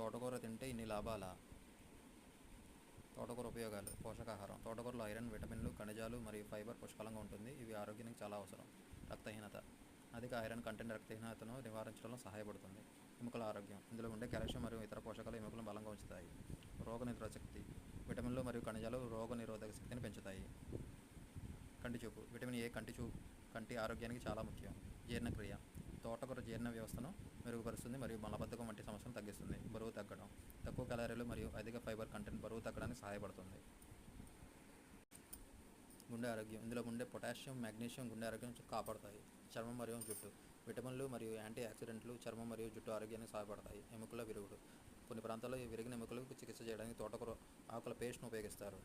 తోటకూర తింటే ఇన్ని లాభాలా? తోటకూర ఉపయోగాలు. పోషకాహారం. తోటకూరలో ఐరన్, విటమిన్లు, ఖనిజాలు మరియు ఫైబర్ పుష్కలంగా ఉంటుంది. ఇవి ఆరోగ్యానికి చాలా అవసరం. రక్తహీనత. అధిక ఐరన్ కంటెంట్ రక్తహీనతను నివారించడంలో సహాయపడుతుంది. ఎముకల ఆరోగ్యం. ఇందులో ఉండే కాల్షియం మరియు ఇతర పోషకాలు ఎముకలను బలంగా ఉంచుతాయి. రోగనిరోధక శక్తి. విటమిన్లు మరియు ఖనిజాలు రోగనిరోధక శక్తిని పెంచుతాయి. కంటి చూపు. విటమిన్ ఏ కంటి ఆరోగ్యానికి చాలా ముఖ్యం. జీర్ణక్రియ. తోటకూర జీర్ణ వ్యవస్థను మెరుగుపరుస్తుంది మరియు మలబద్ధకం వంటి సమస్యలను తగ్గిస్తుంది. బరువు తగ్గడం. తక్కువ క్యాలరీలు మరియు అధిక ఫైబర్ కంటెంట్ బరువు తగ్గడానికి సహాయపడుతుంది. గుండె ఆరోగ్యం. ఇందులో ఉండే పొటాషియం, మెగ్నీషియం గుండె ఆరోగ్యం కాపాడుతాయి. చర్మం మరియు జుట్టు. విటమిన్లు మరియు యాంటీ ఆక్సిడెంట్లు చర్మం మరియు జుట్టు ఆరోగ్యానికి సహాయపడతాయి. ఎముకల విరుగుడు. కొన్ని ప్రాంతాల్లో విరిగిన ఎముకలకు చికిత్స చేయడానికి తోటకూర ఆకుల పేస్ట్ను ఉపయోగిస్తారు.